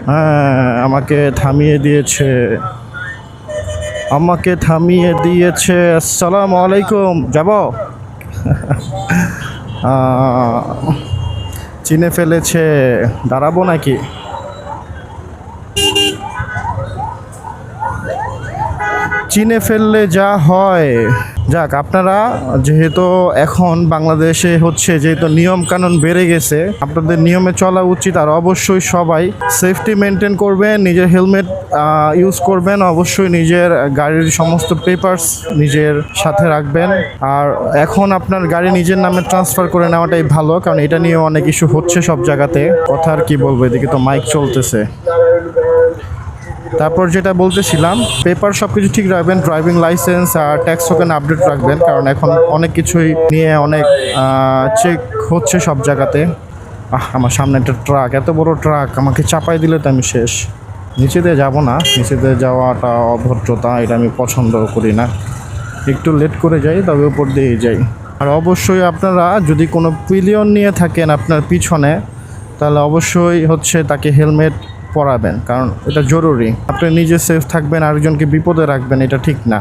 হ্যাঁ, আমাকে থামিয়ে দিয়েছে। আসসালামু আলাইকুম, যাব। চিনে ফেলেছে, দাঁড়াবো নাকি? চিনে ফেললে যা হয়। যাক, আপনারা যেহেতু এখন বাংলাদেশে হচ্ছে যেহেতু নিয়ম কানুন বেড়ে গেছে, আপনাদের নিয়মে চলা উচিত। আর অবশ্যই সবাই সেফটি মেনটেন করবেন, নিজের হেলমেট ইউজ করবেন, অবশ্যই নিজের গাড়ির সমস্ত পেপারস নিজের সাথে রাখবেন। আর এখন আপনার গাড়ি নিজের নামে ট্রান্সফার করে নেওয়াটাই ভালো, কারণ এটা নিয়ে অনেক ইস্যু হচ্ছে সব জায়গাতে। কথা আর কি বলবো, এদিকে তো মাইক চলতেছে। তারপর যেটা বলতেছিলাম, পেপার সব কিছু ঠিক রাখবেন, ড্রাইভিং লাইসেন্স আর ট্যাক্স টোকেন আপডেট রাখবেন, কারণ এখন অনেক কিছুই নিয়ে অনেক চেক হচ্ছে সব জায়গাতে। আমার সামনে একটা ট্রাক, এত বড় ট্রাক, আমাকে চাপাই দিলে তো আমি শেষ। নিচে দিয়ে যাবো না, নিচে দিয়ে যাওয়াটা অভদ্রতা, এটা আমি পছন্দ করি না। একটু লেট করে যাই, তবে উপর দিয়ে যাই। আর অবশ্যই আপনারা যদি কোনো পিলিয়ন নিয়ে থাকেন আপনার পিছনে, তাহলে অবশ্যই হচ্ছে তাকে হেলমেট পরাবেন, কারণ এটা জরুরি। আপনি নিজে সেফ থাকবেন, আরেকজনকে বিপদে রাখবেন, এটা ঠিক না।